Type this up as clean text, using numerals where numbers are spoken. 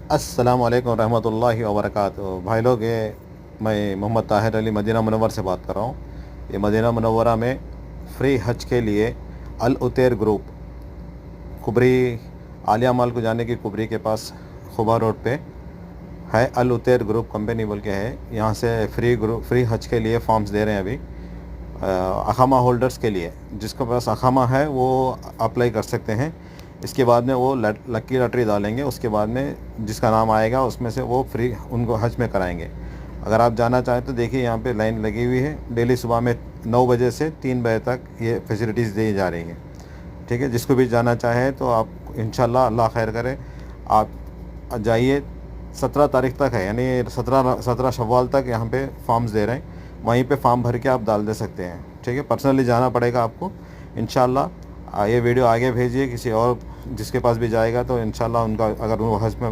अस्सलामुअलैकुम रहमतुल्लाहि व बरकातुहू। भाई लोग, ये मैं मोहम्मद ताहिर अली मदीना मुनव्वर से बात कर रहा हूँ। ये मदीना मुनव्वरा में फ्री हज के लिए अल उतैर ग्रुप, कुबरी आलिया माल को जाने की कुबरी के पास खुबा रोड पे है। अल उतैर ग्रुप कंपनी बोल के है। यहाँ से फ्री हज के लिए फॉर्म्स दे रहे हैं अभी अखामा होल्डर्स के लिए। जिसके पास अखामा है वो अप्लाई कर सकते हैं। इसके बाद में वो लकी लॉटरी डालेंगे। उसके बाद में जिसका नाम आएगा उसमें से वो फ्री उनको हज में कराएंगे। अगर आप जाना चाहें तो देखिए, यहाँ पे लाइन लगी हुई है। डेली सुबह में 9 बजे से 3 बजे तक ये फैसिलिटीज़ दी जा रही हैं। ठीक है, जिसको भी जाना चाहे तो आप इंशाल्लाह, अल्लाह खैर करे, आप जाइए। 17 तारीख तक है, यानी 17 शव्वाल तक यहाँ पे फॉर्म्स दे रहे हैं। वहीं पे फॉर्म भर के आप डाल दे सकते हैं। ठीक है, पर्सनली जाना पड़ेगा आपको इंशाल्लाह। ये वीडियो आगे भेजिए किसी और जिसके पास भी जाएगा, तो इंशाल्लाह उनका, अगर वो हज में